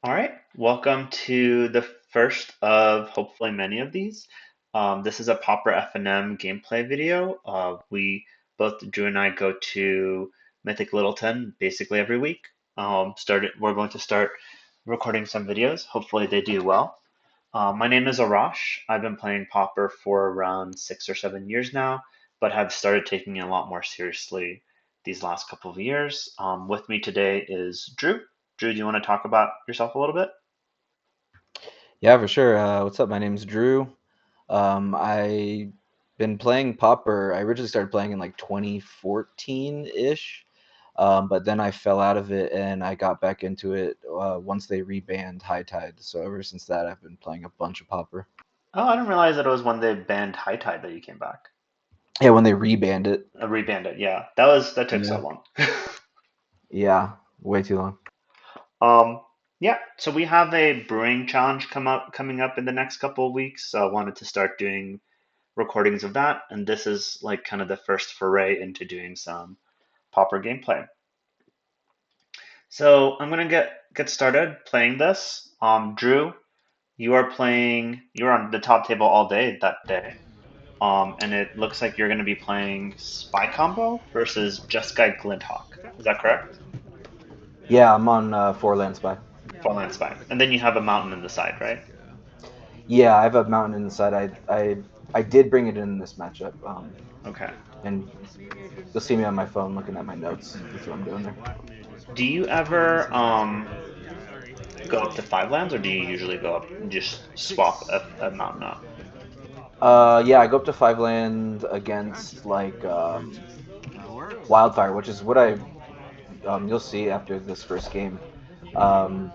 All right, welcome to the first of hopefully many of these. This is a Pauper F&M gameplay video. We both Drew and I go to Mythic Littleton basically every week. We're going to start recording some videos. Hopefully they do well. My name is Arash. I've been playing Pauper for around 6 or 7 years now, but have started taking it a lot more seriously these last couple of years. With me today is Drew. Drew, do you want to talk about yourself a little bit? Yeah, for sure. What's up? My name's Drew. I been playing Pauper. I originally started playing in like 2014-ish, but then I fell out of it and I got back into it once they rebanned High Tide. So ever since that, I've been playing a bunch of Pauper. Oh, I didn't realize that it was when they banned High Tide that you came back. Yeah, when they rebanned it. Rebanned it, yeah. That took so Yeah. long. Yeah, way too long. Um, yeah, so we have a brewing challenge coming up in the next couple of weeks. So I wanted to start doing recordings of that, and this is like kind of the first foray into doing some Pauper gameplay. So I'm gonna get started playing this. Drew, you're on the top table all day that day. And it looks like you're gonna be playing Spy Combo versus Jeskai Glint. Is that correct? Yeah, I'm on Four Land Spy. For Land Spy. And then you have a mountain in the side, right? Yeah, I have a mountain inside. I did bring it in this matchup. Okay. And you'll see me on my phone looking at my notes. That's what I'm doing there. Do you ever go up to 5 lands, or do you usually go up and just swap a mountain up? Yeah, I go up to 5 land against like Wildfire, which is what you'll see after this first game. Um,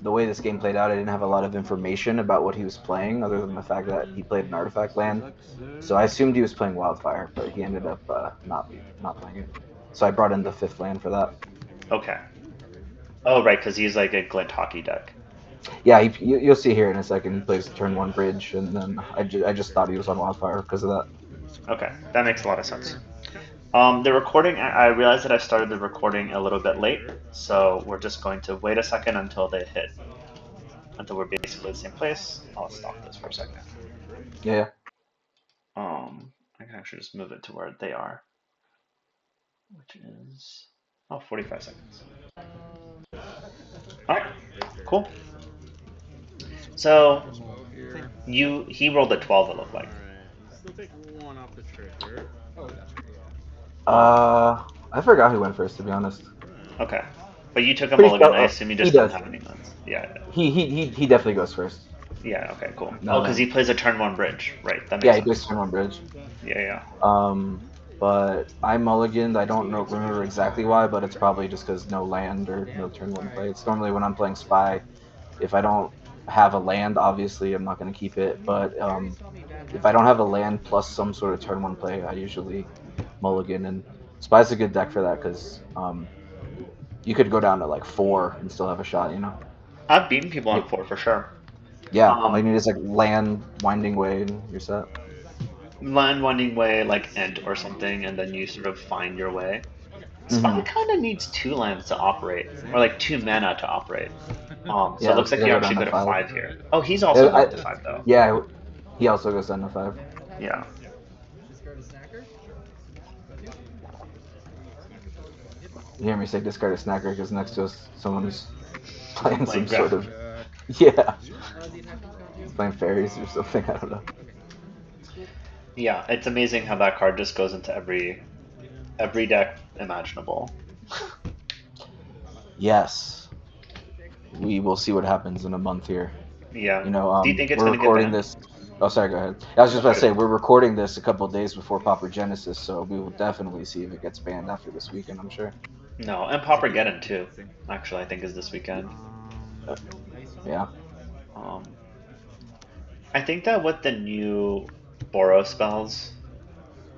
the way this game played out, I didn't have a lot of information about what he was playing, other than the fact that he played an artifact land. So I assumed he was playing Wildfire, but he ended up not playing it. So I brought in the fifth land for that. Okay. Oh, right, because he's like a Glint hockey deck. Yeah, you'll see here in a second. He plays turn one bridge, and then I just thought he was on Wildfire because of that. Okay, that makes a lot of sense. The recording, I realized that I started the recording a little bit late, so we're just going to wait a second until we're basically the same place. I'll stop this for a second. Yeah. I can actually just move it to where they are, which is 45 seconds. All right, cool. So he rolled a 12. It looked like. I forgot who went first, to be honest. Okay, but you took a Pretty mulligan. sure. I assume you He just don't does. have any lands. Yeah, He definitely goes first. yeah. Okay, cool. Oh, Now because then, he plays a turn one bridge. Right, that yeah, makes he plays sense. turn one bridge. Yeah, yeah. Um, but I mulliganed. I don't remember exactly why, but it's probably just because no land or no turn one play. It's normally when I'm playing spy, if I don't have a land, obviously I'm not going to keep it. But if I don't have a land plus some sort of turn one play, I usually mulligan. And spy's a good deck for that because you could go down to like four and still have a shot. I've beaten people Yeah, on four for sure. yeah. All you Um, need is like land, winding way, and you're set. Land winding way like Ent or something, and then you sort of find your way. Spy Mm-hmm. kind of needs 2 lands to operate, or like 2 mana to operate. So it Yeah, looks like because I you go down actually to go to five. 5 here. Oh, he's also Yeah, going to 5 though. yeah, he also goes down to five. Yeah. You hear me say discard a snacker because next to us, someone who's playing some Playing sort Grab. of yeah, playing fairies or something. I don't know. Yeah, it's amazing how that card just goes into every deck imaginable. Yes, we will see what happens in a month here. Yeah. Do you think it's We're going to get recording banned? this. Oh, sorry. Go ahead. I was just No, about go to say ahead. we're recording this a couple of days before Pauper Genesis, so we will definitely see if it gets banned after this weekend. I'm sure. No, and Paupergeddon too. Actually, I think is this weekend. Uh, yeah. Um, I think that with the new Boros spells,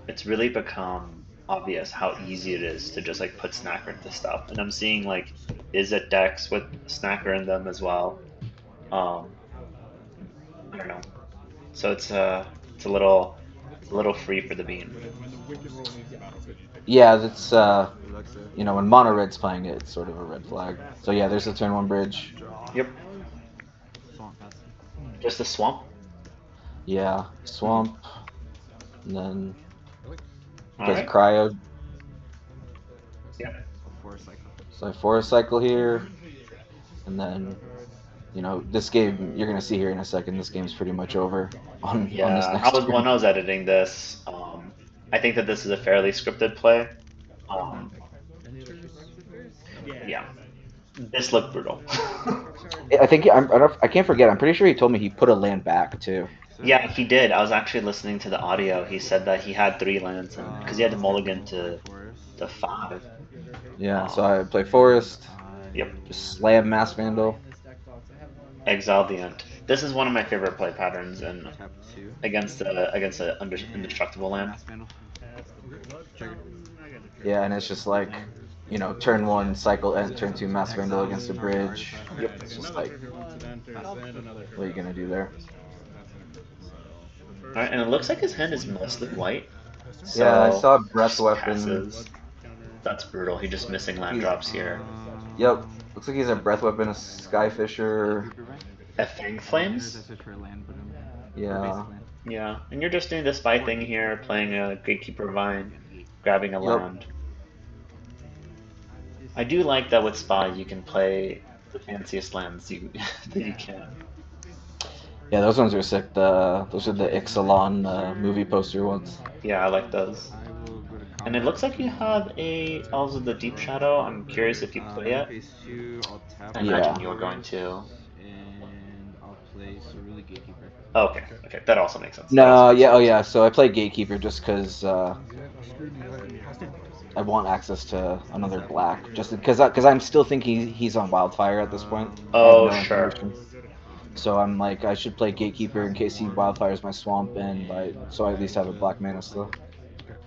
it's really become obvious how easy it is to just like put Snacker into stuff. And I'm seeing like Izzet decks with Snacker in them as well. Um, I don't know. So it's a little free for the bean. Yeah, that's when Mono Red's playing it, it's sort of a red flag. So yeah, there's a turn one bridge. Yep. Just a swamp. Yeah, Hmm. swamp, and then he All plays a right. cryo. Yep. So I forest cycle here, and then this game you're gonna see here in a second. This game's pretty much over on this Yeah. I next was turn. when I was editing this. I think that this is a fairly scripted play. Um, yeah. This looked brutal. I think I can't forget. I'm pretty sure he told me he put a land back too. Yeah, he did. I was actually listening to the audio. He said that he had three lands and because he had to mulligan to five. Yeah, so Um, I play forest, yep. just slam mass vandal. Exile the Ant. This is one of my favorite play patterns and against a indestructible land. Yeah, and it's just like, turn one cycle and turn two mass vandal against a bridge. Yep. It's just like, what are you gonna do there? All right, and it looks like his hand is mostly white, Yeah, I so saw he breath just weapon. passes. That's brutal. He just missing land He's drops here. Yep, looks like he's a breath weapon, a skyfisher. A Fang Flames? Yeah, Yeah, and you're just doing the spy thing here, playing a Gatekeeper Vine, grabbing a yep. land. I do like that with spy you can play the fanciest lands you that you can. Yeah, those ones are sick. Those are the Ixalan movie poster ones. Yeah, I like those. And it looks like you have a Elves of the Deep Shadow. I'm curious if you play it. I Yeah. imagine you are going to. Okay, okay, that also makes sense. That also No, makes yeah, oh sense. yeah. So I play Gatekeeper just because I want access to another black. Just because I'm still thinking he's on Wildfire at this point. I have Oh, no sure. information. So I'm like, I should play Gatekeeper in case he Wildfires my swamp, and so I at least have a black mana still.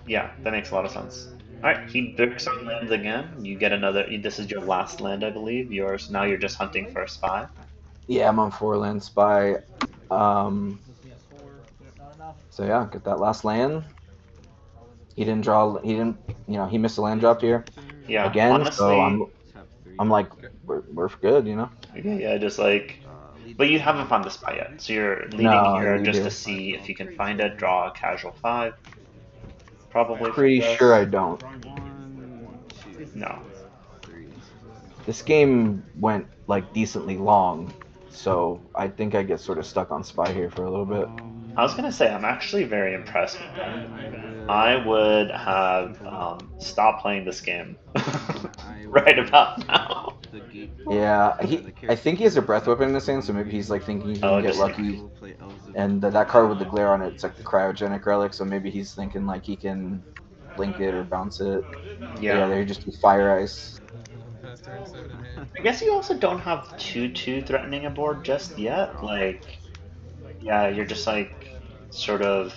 Yeah, that makes a lot of sense. All right, he bricks on lands again. You get another. This is your last land, I believe. Yours now. You're just hunting for a spy. Yeah, I'm on 4 land spy. Um, so yeah, get that last land. He didn't draw. He didn't. He missed a land drop here Yeah, again. So honestly, I'm like, we're good. yeah, yeah, just like, but you haven't found the spy yet. So you're No, leaving I here leave just to here. see if you can find it. Draw a casual five, probably for Pretty sure I this. don't. No. This game went like decently long, so I think I get sort of stuck on spy here for a little bit. I was gonna say I'm actually very impressed with that. I would have stopped playing this game right about now. Yeah, I think he has a breath weapon in his hand, so maybe he's like thinking he can Oh, get just like lucky. And that card with the glare on it, it's like the cryogenic relic, so maybe he's thinking like he can blink it or bounce it. But yeah, yeah. they just do fire ice. I guess you also don't have too threatening a board just yet. Like, yeah, you're just like sort of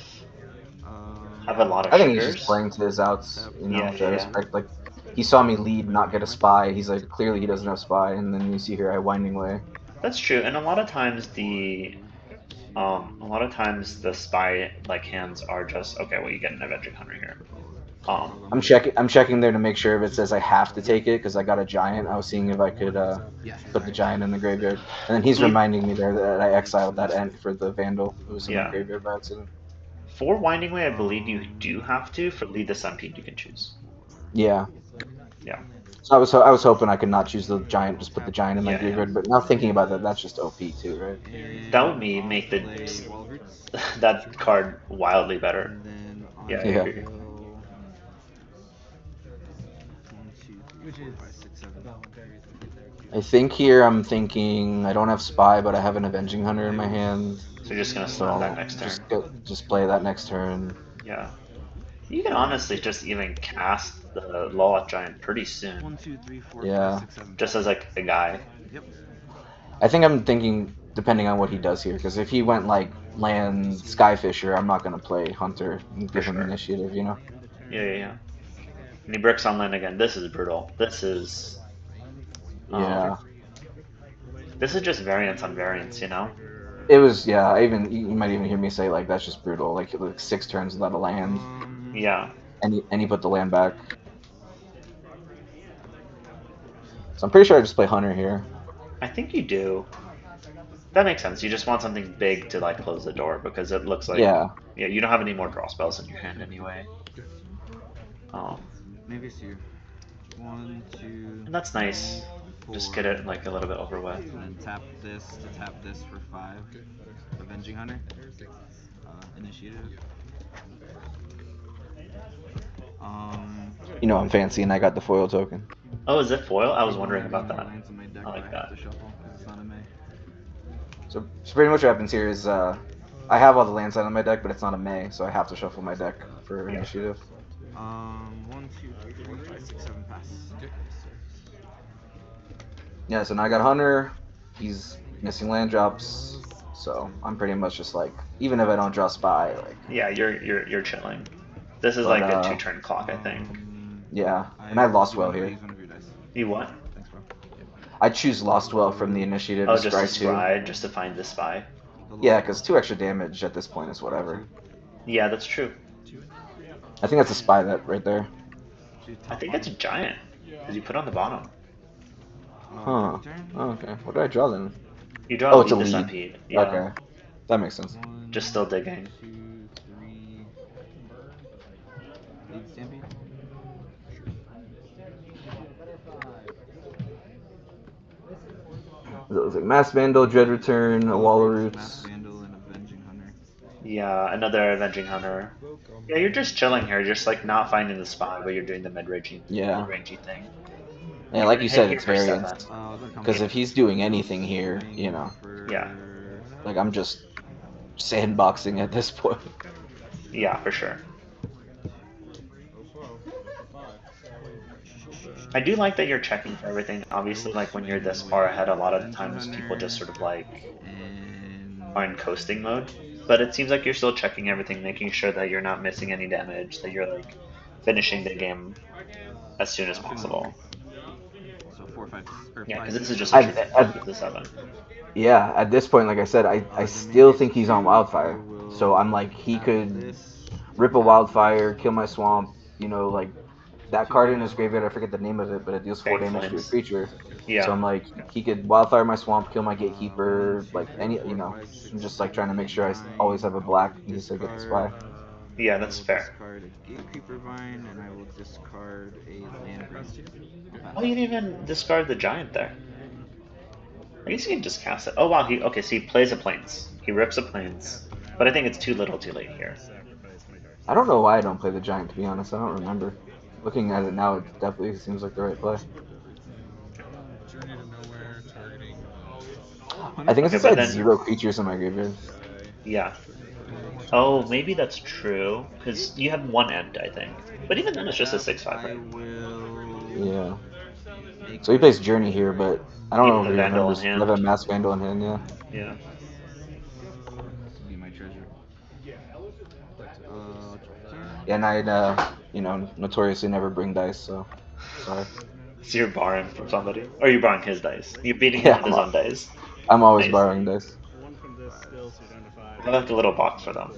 have a lot of I think he's just triggers. playing to his outs, Yeah, which yeah, I yeah. respect. Like he saw me lead, not get a spy. He's like, clearly he doesn't have spy, and then you see here I winding way. That's true. And a lot of times the spy like hands are just okay. Well, you get an Avenging Hunter here. Um, I'm checking there to make sure if it says I have to take it because I got a giant. I was seeing if I could put the giant in the graveyard, and then he's lead, reminding me there that I exiled that ant for the vandal. It was in my yeah. graveyard by accident. For Winding Way, I believe you do have to. For Lead the Centipede, you can choose. Yeah. Yeah, So I was hoping I could not choose the giant, just put the giant in my yeah, yeah. graveyard. But now thinking about that, that's just OP too, right? That would make the that card wildly better. Yeah, I Yeah. agree. I think here I'm thinking I don't have spy, but I have an avenging hunter in my hand, So you're just gonna so slam that I'll next turn. just play that next turn. Yeah. You can honestly just even cast the Lawless Giant pretty soon, Yeah. just as like a guy. I think I'm thinking depending on what he does here, because if he went like land Skyfisher, I'm not gonna play Hunter and For give him sure. initiative. Yeah, yeah, yeah. And he bricks on land again. This is brutal. Um, Yeah, this is just variance on variance, you know? it was. Yeah, I even you might even hear me say like that's just brutal. Like 6 turns without a land, Yeah. and he put the land back. So I'm pretty sure I just play Hunter here. I think you do. That makes sense. You just want something big to like close the door because it looks like Yeah. yeah, you don't have any more draw spells in your hand anyway. Maybe it's you. One, two, And that's three, nice. Just get four, it like a little bit over with. and then tap this to tap this for five. Avenging Hunter. Initiative. You know I'm fancy and I got the foil token. Oh, is it foil? I was Don't wondering have any about more that. lands in my deck, I but I like have that. to shuffle because it's not a May. So pretty much what happens here is I have all the lands out of my deck, but it's not a May, so I have to shuffle my deck for Yeah. initiative. 1, 2, 3, 4, 5, 6, 7 pass. Yeah, so now I got Hunter. He's missing land drops, so I'm pretty much just like, even if I don't draw Spy, like. Yeah, you're chilling. This is But like a 2 turn clock, I think. yeah, and I lost well here. You what? Thanks, bro. I choose Lost Well from the initiative to Oh, just to scry 2. scry, just to find the spy. Yeah, because 2 extra damage at this point is whatever. Yeah, that's true. I think that's a spy bet right there. I think it's a giant because you put on the bottom. Huh. Oh, okay. What did I draw then? You draw Oh, it's a lead the lead. centipede. Yeah, Okay. That makes sense. just still digging. 2, 3. Lead Stampede? It was like Mass Vandal, Dread Return, a Wall of Roots. Mass Vandal and Avenging Hunter. Yeah, another avenging hunter. Yeah, you're just chilling here, just like not finding the spy, but you're doing the Yeah. mid-rangey thing. Yeah, You're like gonna you hit said, here it's for variance. 7. Because Yeah, if he's doing anything here, yeah, like I'm just sandboxing at this point. yeah, for sure. I do like that you're checking for everything. Obviously, like when you're this far ahead, a lot of the times people just sort of like are in coasting mode. But it seems like you're still checking everything, making sure that you're not missing any damage, that you're like finishing the game as soon as possible. So 4, 5, or Yeah, 5, because this 6, is just 7. a true five to 7. Yeah, at this point, like I said, I still think he's on Wildfire. So I'm like, he could rip a Wildfire, kill my swamp, like that card in his graveyard, I forget the name of it, but it deals 4 Fang damage to a flames. creature. So Yeah, I'm like, he could Wildfire my swamp, kill my Gatekeeper, like I'm just like trying to make sure I always have a black in case I get the spy. yeah, I that's will fair. discard a Gatekeeper Vine, and I will discard a Land Grant. Oh, you didn't even discard the giant there. I guess you can just cast it. Oh wow, okay, so he plays a plains. He rips a plains. But I think it's too little too late here. I don't know why I don't play the Giant, to be honest. I don't remember. Looking at it now, it definitely seems like the right play. I think it's Okay, just I but had then 0 creatures in my graveyard. yeah. Oh, maybe that's true. Because you have one end, I think. But even then it's just a 6/5, right? Yeah. So he plays Journey here, but I don't You know have if the he Vandal in remembers. I have a hand. Mass Vandal in hand, yeah. Yeah. Be my treasure. Yeah, and I, notoriously never bring dice, so sorry. So you're borrowing from somebody? Or you're borrowing his dice. You're beating him Yeah, with his own dice. I'm always Nice. borrowing dice. I left a little box for them.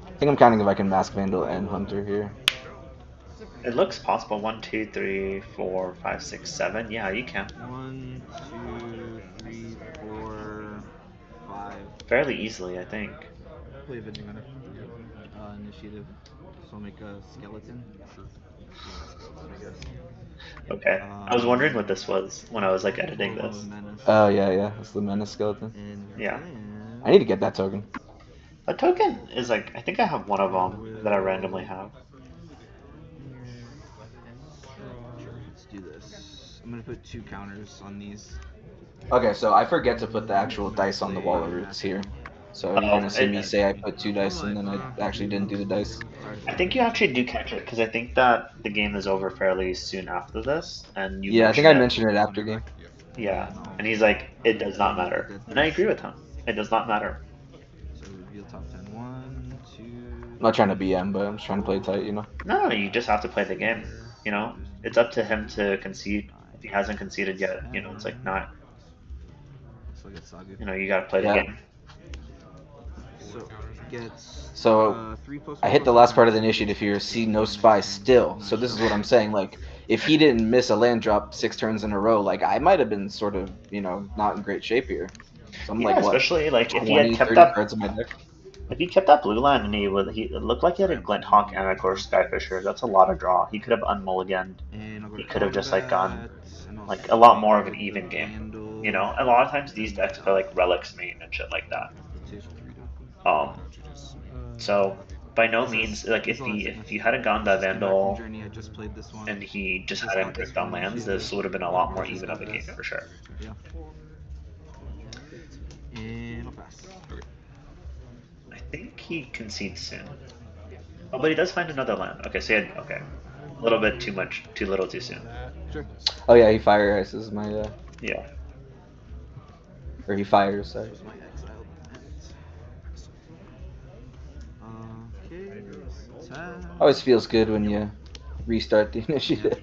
I think I'm counting if I can Mask Vandal and Hunter here. It looks possible. One, two, three, four, five, six, 7. Yeah, you can. 1, 2, 3, 4, 5. Fairly easily, I think. Play Avenging Hunter. Initiative. So I'll make a skeleton. Skeleton, I guess. Okay. I was wondering what this was when I was like editing this. Oh yeah, yeah. That's the Menace skeleton. Yeah. I need to get that token. A token is like, I think I have one of them that I randomly have. Let's do this. I'm gonna put 2 counters on these. Okay, so I forget to put the actual dice on the Wall of Roots here. So you're Oh, gonna see me say I put 2 dice and then I actually didn't do the dice. I think you actually do catch it because I think that the game is over fairly soon after this, and you Yeah, I think mention I it. mentioned it after game. Yeah, and he's like, it does not matter, and I agree with him. It does not matter. So reveal top 10. 1, 2. I'm not trying to BM, but I'm just trying to play tight. No, no, you just have to play the game. You know, it's up to him to concede. If he hasn't conceded yet, it's like not. You got to play the Yeah. game. So So I hit the last part of the initiative here. See no spy still. So this is what I'm saying. Like if he didn't miss a land drop 6 turns in a row, like I might have been sort of not in great shape here. So I'm Yeah, like what especially like if he had 20, kept 30 that cards in my deck. if he kept that blue land and he it looked like he had a Glint Hawk and a course Skyfisher. That's a lot of draw. He could have unmulliganed. He could have just like gone like a lot more of an even game. You know, a lot of times these decks play like relics main and shit like that. Um, so by no means like if you hadn't gone that Vandal and he just hadn't bricked on lands, this would have been a lot more even of a game for sure. I think he concedes soon. Oh, but he does find another land. Okay, so he had okay, a little bit too much, too little, too soon. Oh yeah, he fire ices my Yeah, or he fires. Sorry. Always feels good when you restart the initiative.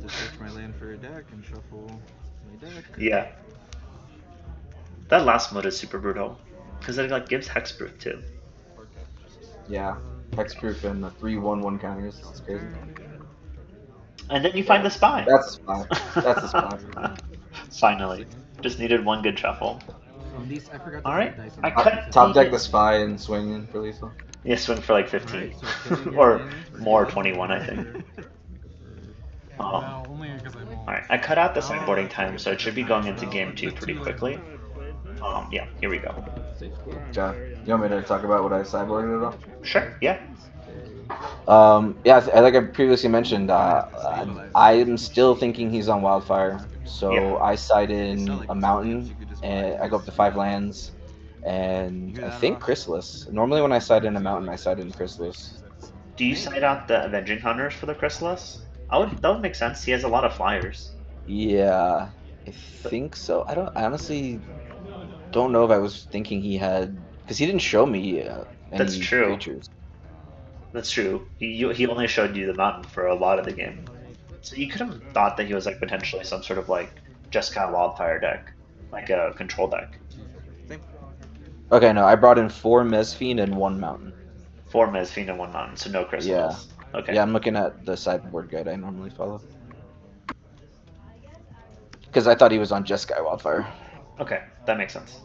yeah. That last mode is super brutal because it like gives hexproof too. Yeah, hexproof and the 3/1/1 counters. It's crazy. And then you find Yeah, the spy. that's a spy. That's a spy. Finally, just needed one good shuffle. All right, I cut Top deck the the spy and swing in for lethal. yeah swing for like 15 or more 21, I think. All right, I cut out the sideboarding time, so it should be going into game two pretty quickly. Yeah, here we go. Ja, you want me to talk about what I sideboarded at all? Sure, yeah, Yeah, like I previously mentioned, I am still thinking he's on Wildfire. yeah. So I side in a mountain, and I go up to 5 lands, and I think Chrysalis. Normally, when I side in a mountain, I side in Chrysalis. Do you side out the Avenging Hunters for the Chrysalis? That would make sense. He has a lot of flyers. Yeah, I But think so. I honestly don't know if I was thinking he had, because he didn't show me that's any true. creatures. That's true. He only showed you the mountain for a lot of the game. So you could have thought that he was like potentially some sort of like Jeskai Wildfire deck, like a control deck. Okay, no, I brought in 4 Mezfiend and 1 mountain. Four Mezfiend and one mountain, so no Yeah. Chrysalis. Okay. Yeah, I'm looking at the sideboard guide I normally follow. Because I thought he was on Jeskai Wildfire. Okay, that makes sense.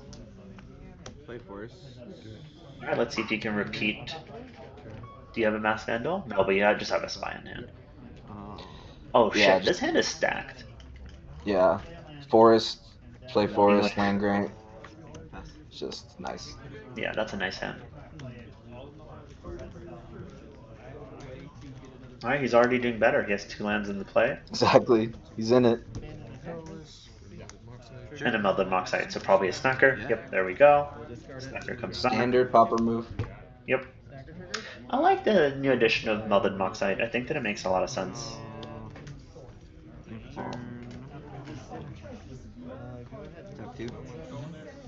Alright, let's see if you can repeat. Do you have a Mass Vandal? No, but you just have a Spy in hand. Oh Yeah, shit, just this hand is stacked. yeah. Forest, play Anyway, Forest, land grant. Just nice. yeah, that's a nice hand. Alright, he's already doing better. He has two lands in the play Exactly. He's in it. and a Melded Moxite, so probably a Snacker. Yep, there we go. Snacker comes back. Standard Pauper move. Yep. I like the new addition of Melded Moxite. I think that it makes a lot of sense. Um,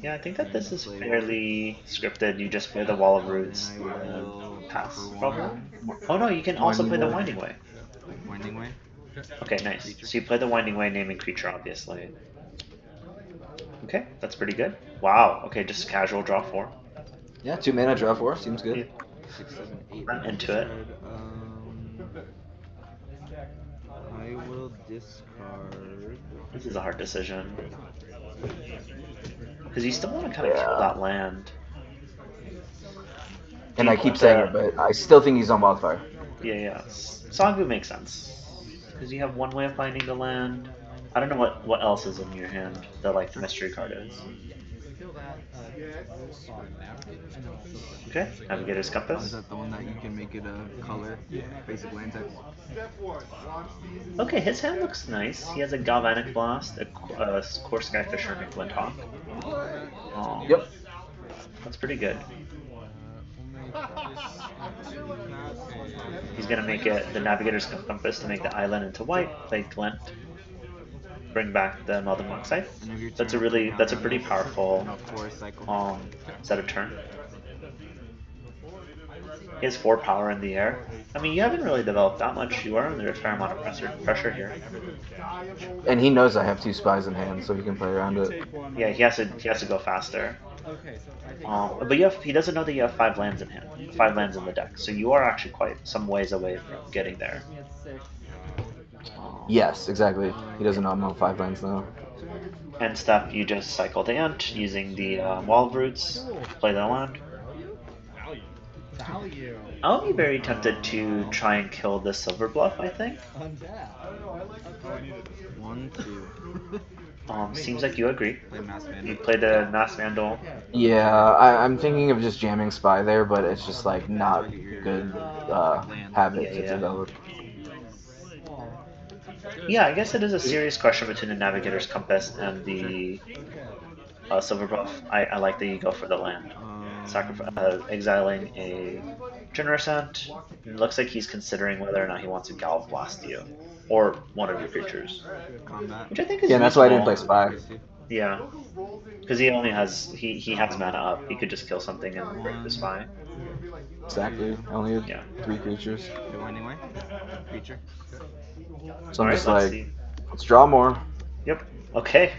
yeah, I think that this is fairly scripted. You just play the Wall of Roots and pass, probably. Oh no, you can also play Winding the Way. Winding Way. Okay, nice. So you play the Winding Way, naming creature, obviously. Okay, that's pretty good. Wow. Okay, just casual draw four. Yeah, 2 mana draw 4. Seems Yeah, good. I'm into it. This is a hard decision because you still want to kind of kill Yeah. that land. Do And you I keep want saying the? it, but I still think he's on Wildfire. Yeah, yeah. Sagu makes sense because you have one way of finding the land. I don't know what else is in your hand that like the mystery card is. Okay, Navigator's Compass. Okay, his hand looks nice. He has a Galvanic Blast, a Core Skyfisher, and a Glint Hawk. Yep. That's pretty good. He's gonna make it the Navigator's Compass to make the island into white, play Glint, bring back the Melded Moxite. That's a pretty powerful set of turn. He has 4 power in the air. I mean, you haven't really developed that much. You are under a fair amount of pressure here. And he knows I have 2 spies in hand, so he can play around it. Yeah, he has to go faster. But he doesn't know that you have 5 lands in hand, 5 lands in the deck, so you are actually quite some ways away from getting there. Um, Yes, exactly. He yeah. doesn't know I'm on 5 lands now. End step, you just cycle the Ant using the Wall of Roots, play the land. I'll be very tempted to try and kill the Silver Bluff, I think. One, two. Seems like you agree. Play Mass You Vandal. play the Mass Vandal. Yeah, I'm thinking of just jamming Spy there, but it's just like not Target your good land. Yeah, habit to yeah. develop. Yeah, I guess it is a serious question between the Navigator's Compass and Sure. the Silver Buff. I like that you go for the land. Exiling a generous ant. It looks like he's considering whether or not he wants to Galv Blast you or one of your creatures, Combat. which I think Yeah, is and that's why I didn't play reasonable. Spy. Phase two. Yeah, because he has mana up. He could just kill something and break the One, spy. Exactly. I only had Yeah. 3 creatures. go anyway. Creature. So All I'm right. just Let's like, see. let's draw more. Yep. Okay.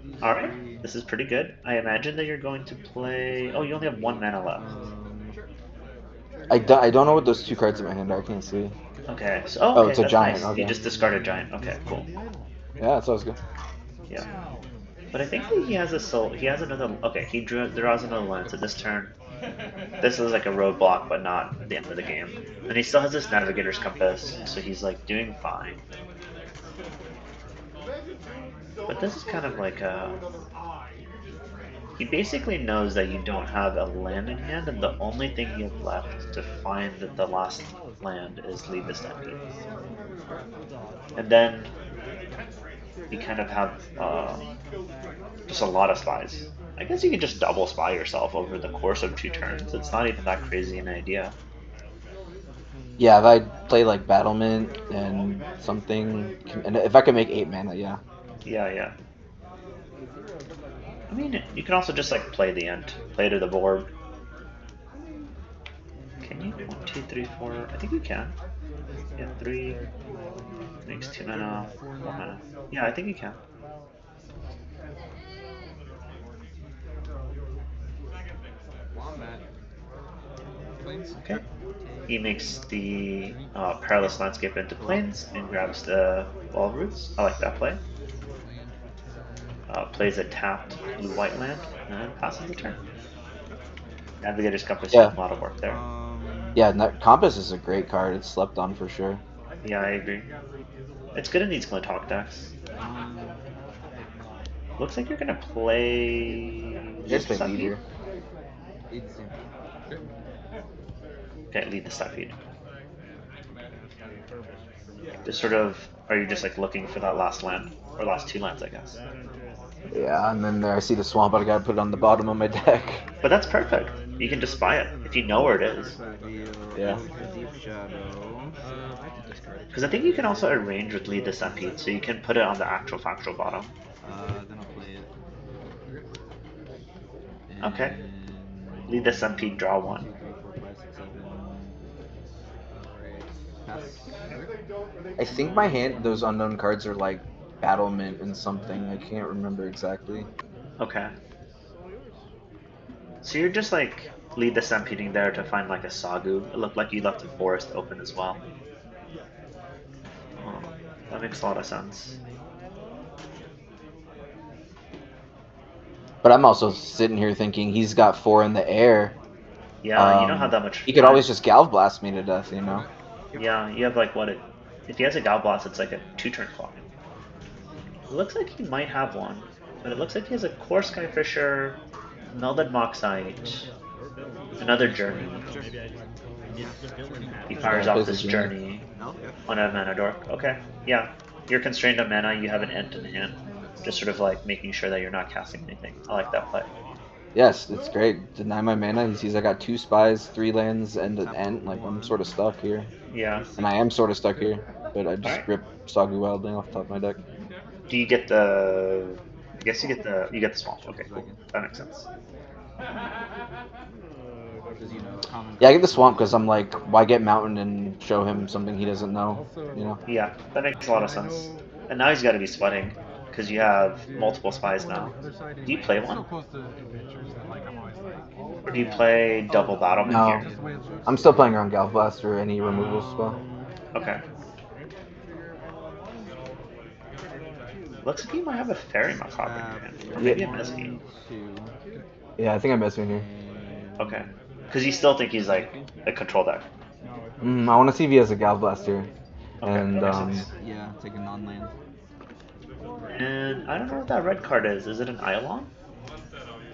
These All right. three. This is pretty good. I imagine that you're going to play. Oh, you only have 1 mana left. Um, I don't know what those 2 cards in my hand are. I can't see. Okay. So, oh, Oh, okay. it's a That's giant. nice. You Okay. just discard a giant. Okay. Cool. Yeah, that sounds good. Yeah. But I think that he has a soul. He has another. Okay. Draws another land. So this turn, this is like a roadblock, but not at the end of the game. And he still has this Navigator's Compass, so he's like doing fine. But this is kind of like a. He basically knows that you don't have a land in hand, and the only thing you have left to find that the last land is lead the Stampede. And then you kind of have just a lot of spies. I guess you could just double spy yourself over the course of 2 turns. It's not even that crazy an idea. Yeah, if I play like Battlement and something, and if I could make 8 mana, yeah. Yeah, yeah. I mean, you can also just like play the end, play to the board. Can you? 1, 2, 3, 4. I think you can. Yeah, 3 makes 2 mana, 4 mana. Yeah, I think you can. Wombat. Planes. Okay. He makes the perilous landscape into plains and grabs the wall of roots. I like that play. Plays a tapped blue-white land and passes the turn. Navigator's Compass doing Yeah, a lot of work there. yeah. And that Compass is a great card. It's slept on for sure. Yeah, I agree. It's good in these Glint Hawk decks. Um, Looks like you're gonna play I lead guess the play lead Stampede. here. lead the stampede. Sure. Okay, lead the Stampede. Just sort of, are you just like looking for that last land or last 2 lands, I guess? Yeah, and then there I see the swamp, but I gotta put it on the bottom of my deck. But that's perfect. You can just spy it if you know where it is. Yeah. Deep Shadow. Because I think you can also arrange with lead the Stampede, so you can put it on the actual factual bottom. Then I'll play it. Okay. And Lead the Stampede, draw one, one. two, three, four, five, six, seven. Alright. Pass. I think my hand, those unknown cards are like Battlement and something. I can't remember exactly. Okay. So you're just like lead the Stampeding there to find like a Sagu. It looked like you left the forest open as well. That makes a lot of sense. But I'm also sitting here thinking he's got 4 in the air. Yeah, you don't have that much He could always time. just Galv Blast me to death, you know? Yeah, you have like if he has a Gal Blast, it's like a 2 turn clock. It looks like he might have one, but it looks like he has a Core Skyfisher, Melded Moxite, another Journey. Sure. Yeah. He Yeah, fires off plays the this journey. Journey No? Yeah. on a Mana Dork. Okay, yeah. You're constrained on mana, you have an Ent in hand. Just sort of like making sure that you're not casting anything. I like that play. Yes, it's great. Deny my mana. He sees I got 2 spies, 3 lands, and an Tap Ent. Like, I'm sort of one. stuck here. Yeah. And I am sort of stuck here. But I just Alright. rip Soggy Wildling off the top of my deck. Do you get the I guess you get the swamp. Okay, Shuffle back cool. in. That makes sense. Because you know, common Yeah, I get card the swamp play. because I'm like, why get Mountain and show him something he doesn't know? You know? Yeah, that makes a lot of sense. And now he's gotta be sweating. because you have multiple spies now. Do you play one? Or do you play double battlement No, here? I'm still playing around Galv Blast or any removal spell. Okay. Looks like you might have a fairy macabre in your hand. Or Yeah, maybe a mesquite. 2, yeah, I think I missed me here. Okay. and Because you still think he's Mythic like Misty. a control deck. I want to see if he has a Galv Blast here. Okay, And that makes sense. Yeah, take a non-land. And I don't know what that red card is. Is it an Eidolon?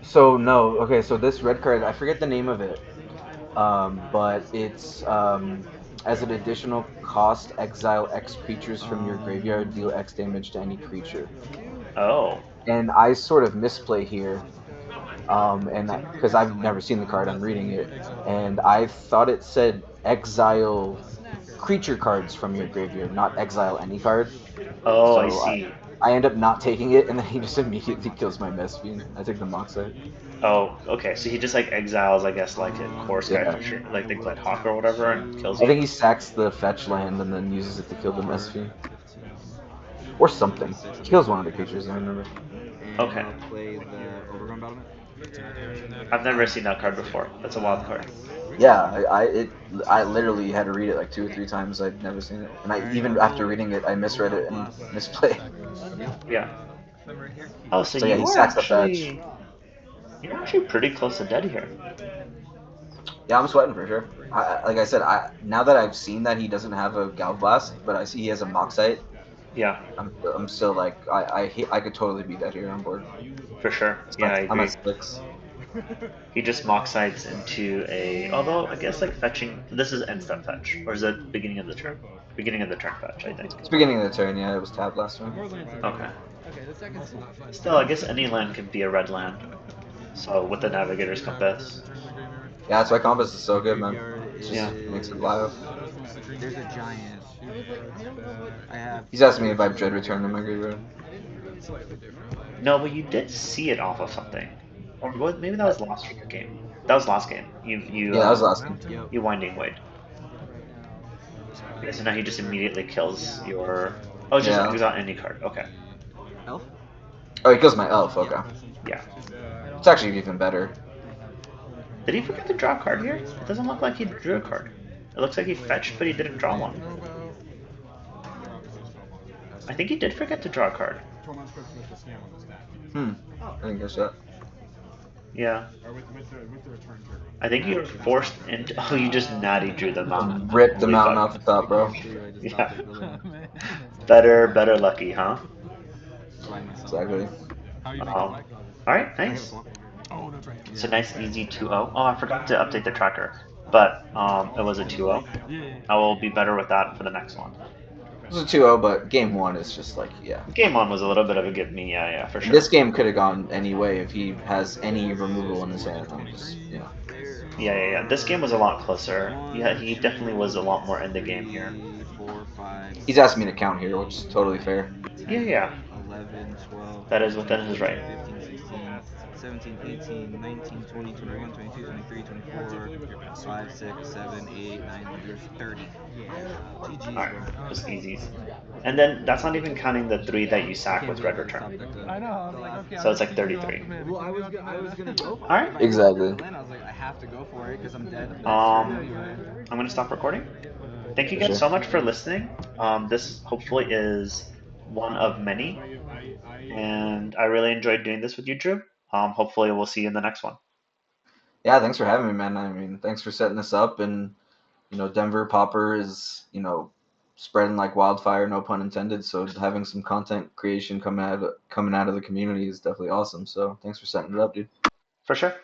so no, okay, so this red card, I forget the name of it. But it's as an additional cost, exile X creatures from your graveyard, deal X damage to any creature. Oh. And I sort of misplay here, and because It's a I've land. never seen the card, I'm reading it, and I thought it said exile creature cards from your graveyard, not exile any card. Oh, I So see. I end up not taking it, and then he just immediately kills my Mesphian. I take the Moxite. Oh, okay. So he just like exiles, I guess, like a core Yeah. Skyfisher, like the Glint Hawk Tap or whatever, and kills 2, I you. think he sacks the fetch land and then uses it to kill the 4, Mesphian. 15, Or something. 26 He on the kills one of flop. the creatures, I remember. And Okay. I'll play the Overgrown Battlement. I've never seen that card before. That's a wild card. Yeah, I literally had to read it like 2 or 3 times. I'd never seen it, and I Alright, even after reading it, I misread it and Blast. misplayed. Yep. Yeah. Oh, so So yeah, he you are sacks the fetch. actually pretty close to dead here. Yeah, I'm sweating for sure. Like I said, now that I've seen that he doesn't have a Galv Blast, but I see he has a Moxite, Yeah, I'm still like I could totally be dead here on board. for sure. So Yeah, I I'm at agree. 6. He just mock sides into a. Although I guess like fetching. This is end step fetch, or is it beginning of the turn? Beginning of the turn fetch, I think. It's beginning of the turn. Yeah, it was tapped last turn. Okay. Still, I guess any land can be a red land. So with the Navigator's Compass. Yeah, that's why Compass is so My good, man. graveyard It Yeah. just makes it is. live. There's a giant. I have He's asking me if I have Dread 13, Return in my graveyard. 14. No, but you did see it off of something, or maybe that Uh, was last game. That was last game. yeah, that was last game. Yep. You Winding Wade. Okay, so now he just immediately kills your. Oh, just Yeah. exile any card. Okay. Elf? Oh, he kills my elf. Yeah. Okay, Yeah. it's actually even better. Did he forget to draw a card here? It doesn't look like he drew a card. It looks like he fetched, but he didn't draw one. I think he did forget to draw a card. I didn't guess that. Yeah. I think you were forced into. Oh, you just natty drew the Just mountain. rip the Holy mountain fuck. off the top, bro. I just stopped Yeah. it building. Better lucky, huh? Slide myself. Exactly. Alright, I have a nice. swamp. It's a nice, easy 2-0. Oh, I forgot to update the tracker, but it was a 2-0. I will be better with that for the next one. It was a 2-0, but game one is just like, yeah. Game one was a little bit of a give me, yeah, for sure. This game could have gone any way if he has any removal in his hand. I'm just, Yeah. This game was a lot closer. Yeah, One, he definitely two, was a lot more in the game here. 3, 4, 5, He's 6, asking me to count here, which is totally fair. 10, Yeah. 11, 12, That is 13, within his 14, right. 15, 16, 17, 18, 19, 20, 21, 22, 23, 24, 5, 6, 7, 8, 9, there's 30. GG's, Alright, bro. just easies. And then that's not even counting the 3 that you I sack can't with believe Red I just Return. stopped deck the So it's last. like 33. Well, I was gonna go for it. Alright, If I knew he Exactly. had a land, I was like, I have to go for it because I'm dead next turn um, anyway. I'm gonna stop recording. Thank you For guys sure. so much for listening. This hopefully is one of many, and I really enjoyed doing this with you, Drew. Hopefully we'll see you in the next one. Yeah, thanks for having me, man. I mean, thanks for setting this up. And, Denver Pauper is, spreading like wildfire, no pun intended. So having some content creation coming out of the community is definitely awesome. So thanks for setting it up, dude. For sure.